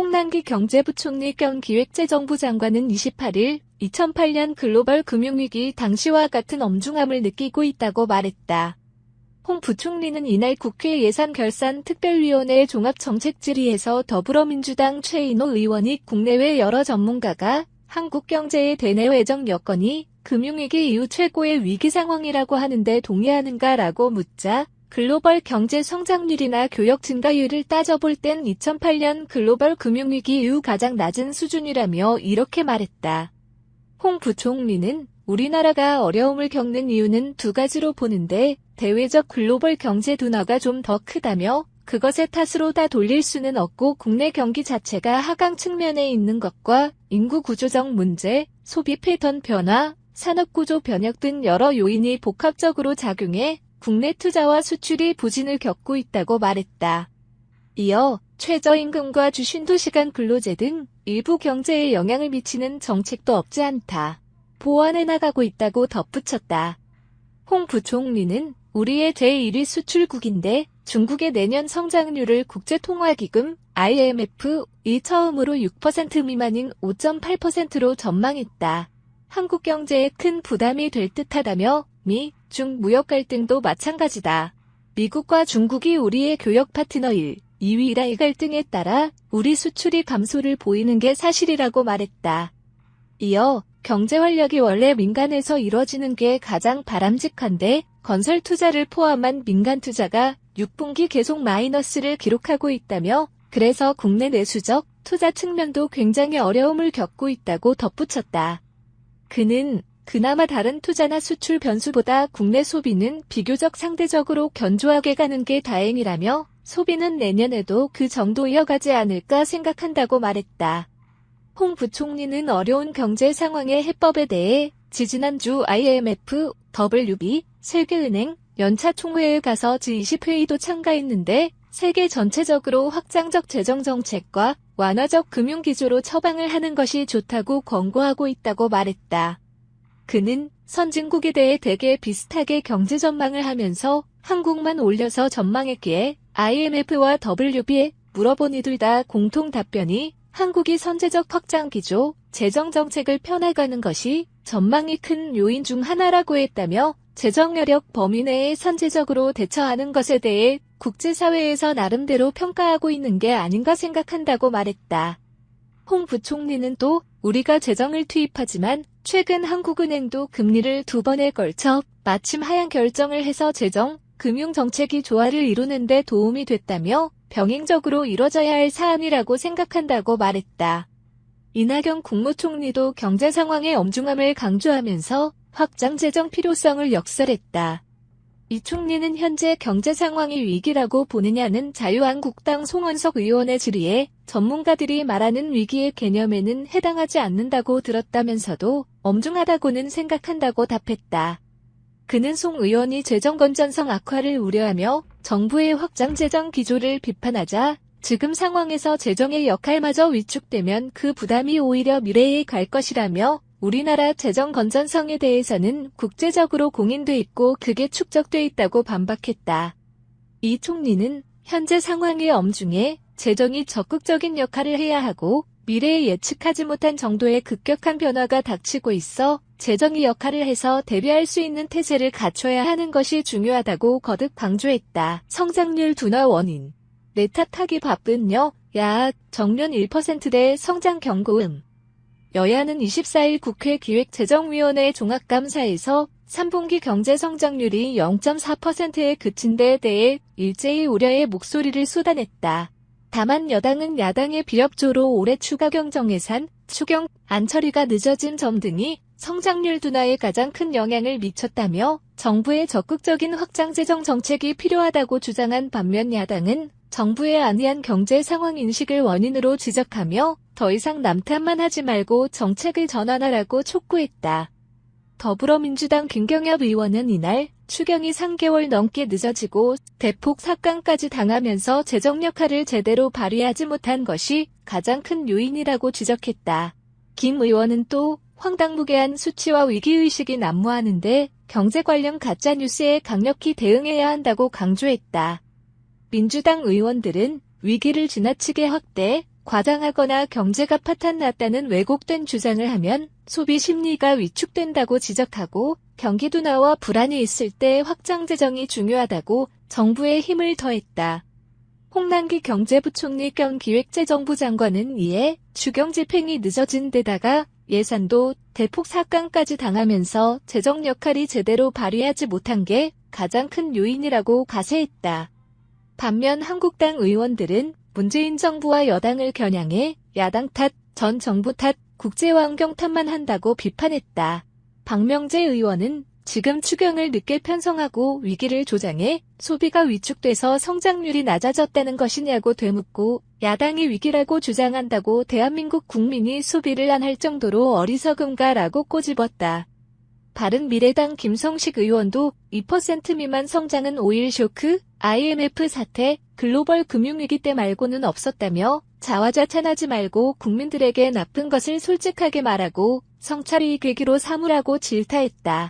홍남기 경제부총리 겸 기획재정부 장관은 28일 2008년 글로벌 금융위기 당시와 같은 엄중함을 느끼고 있다고 말했다. 홍 부총리는 이날 국회 예산결산특별위원회 종합정책질의에서 더불어민주당 최인호 의원이 국내외 여러 전문가가 한국 경제의 대내외적 여건이 금융위기 이후 최고의 위기 상황이라고 하는데 동의하는가라고 묻자 글로벌 경제 성장률이나 교역 증가율을 따져볼 땐 2008년 글로벌 금융위기 이후 가장 낮은 수준이라며 이렇게 말했다. 홍 부총리는 우리나라가 어려움을 겪는 이유는 두 가지로 보는데 대외적 글로벌 경제 둔화가 좀 더 크다며 그것의 탓으로 다 돌릴 수는 없고 국내 경기 자체가 하강 측면에 있는 것과 인구 구조적 문제, 소비 패턴 변화, 산업구조 변혁 등 여러 요인이 복합적으로 작용해 국내 투자와 수출이 부진을 겪고 있다고 말했다. 이어 최저임금과 주 쉰도시간 근로제 등 일부 경제에 영향을 미치는 정책도 없지 않다. 보완해 나가고 있다고 덧붙였다. 홍 부총리는 우리의 제1위 수출국인데 중국의 내년 성장률을 국제통화기금 IMF이 처음으로 6% 미만인 5.8%로 전망했다. 한국 경제에 큰 부담이 될 듯하다며 미, 중 무역 갈등도 마찬가지다. 미국과 중국이 우리의 교역 파트너 1, 2위라 이 갈등에 따라 우리 수출이 감소를 보이는 게 사실이라고 말했다. 이어 경제 활력이 원래 민간에서 이뤄지는 게 가장 바람직한데 건설 투자를 포함한 민간 투자가 6분기 계속 마이너스를 기록하고 있다며 그래서 국내 내수적 투자 측면도 굉장히 어려움을 겪고 있다고 덧붙였다. 그는 그나마 다른 투자나 수출 변수보다 국내 소비는 비교적 상대적으로 견조하게 가는 게 다행이라며 소비는 내년에도 그 정도 이어가지 않을까 생각한다고 말했다. 홍 부총리는 어려운 경제 상황의 해법에 대해 지지난주 IMF, WB, 세계은행, 연차 총회에 가서 G20회의도 참가했는데 세계 전체적으로 확장적 재정정책과 완화적 금융기조로 처방을 하는 것이 좋다고 권고하고 있다고 말했다. 그는 선진국에 대해 대개 비슷하게 경제 전망을 하면서 한국만 올려서 전망했기에 IMF와 WB에 물어보니 둘 다 공통 답변이 한국이 선제적 확장 기조, 재정 정책을 펴나가는 것이 전망이 큰 요인 중 하나라고 했다며 재정 여력 범위 내에 선제적으로 대처하는 것에 대해 국제사회에서 나름대로 평가하고 있는 게 아닌가 생각한다고 말했다. 홍 부총리는 또 우리가 재정을 투입하지만 최근 한국은행도 금리를 2번에 걸쳐 마침 하향 결정을 해서 재정, 금융정책이 조화를 이루는 데 도움이 됐다며 병행적으로 이뤄져야 할 사안이라고 생각한다고 말했다. 이낙연 국무총리도 경제 상황의 엄중함을 강조하면서 확장 재정 필요성을 역설했다. 이 총리는 현재 경제 상황이 위기라고 보느냐는 자유한국당 송원석 의원의 질의에 전문가들이 말하는 위기의 개념에는 해당하지 않는다고 들었다면서도 엄중하다고는 생각한다고 답했다. 그는 송 의원이 재정 건전성 악화를 우려하며 정부의 확장 재정 기조를 비판하자 지금 상황에서 재정의 역할마저 위축되면 그 부담이 오히려 미래에 갈 것이라며 우리나라 재정 건전성에 대해서는 국제적으로 공인돼 있고 그게 축적돼 있다고 반박했다. 이 총리는 현재 상황이 엄중해 재정이 적극적인 역할을 해야 하고 미래에 예측하지 못한 정도의 급격한 변화가 닥치고 있어 재정이 역할을 해서 대비할 수 있는 태세를 갖춰야 하는 것이 중요하다고 거듭 강조했다. 성장률 둔화 원인. 내 탓하기 바쁜 야악 정년 1%대 성장 경고음. 여야는 24일 국회 기획재정위원회 종합감사에서 3분기 경제 성장률이 0.4%에 그친 데 대해 일제히 우려의 목소리를 쏟아냈다. 다만 여당은 야당의 비협조로 올해 추가 경정예산, 추경, 안 처리가 늦어진 점 등이 성장률 둔화에 가장 큰 영향을 미쳤다며 정부의 적극적인 확장 재정 정책이 필요하다고 주장한 반면 야당은 정부의 안이한 경제 상황 인식을 원인으로 지적하며 더 이상 남 탓만 하지 말고 정책을 전환하라고 촉구했다. 더불어민주당 김경엽 의원은 이날 추경이 3개월 넘게 늦어지고 대폭 삭감까지 당하면서 재정 역할을 제대로 발휘하지 못한 것이 가장 큰 요인이라고 지적했다. 김 의원은 또 황당무계한 수치와 위기의식이 난무하는데 경제 관련 가짜뉴스에 강력히 대응해야 한다고 강조했다. 민주당 의원들은 위기를 지나치게 확대, 과장하거나 경제가 파탄났다는 왜곡된 주장을 하면 소비 심리가 위축된다고 지적하고 경기 둔화와 불안이 있을 때 확장 재정이 중요하다고 정부에 힘을 더했다. 홍남기 경제부총리 겸 기획재정부 장관은 이에 추경 집행이 늦어진 데다가 예산도 대폭 삭감까지 당하면서 재정 역할이 제대로 발휘하지 못한 게 가장 큰 요인이라고 가세했다. 반면 한국당 의원들은 문재인 정부와 여당을 겨냥해 야당 탓, 전 정부 탓, 국제환경 탓만 한다고 비판했다. 박명재 의원은 지금 추경을 늦게 편성하고 위기를 조장해 소비가 위축돼서 성장률이 낮아졌다는 것이냐고 되묻고 야당이 위기라고 주장한다고 대한민국 국민이 소비를 안 할 정도로 어리석은가라고 꼬집었다. 바른미래당 김성식 의원도 2% 미만 성장은 오일 쇼크, IMF 사태, 글로벌 금융위기 때 말고는 없었다며 자화자찬하지 말고 국민들에게 나쁜 것을 솔직하게 말하고 성찰이 계기로 삼으라고 질타했다.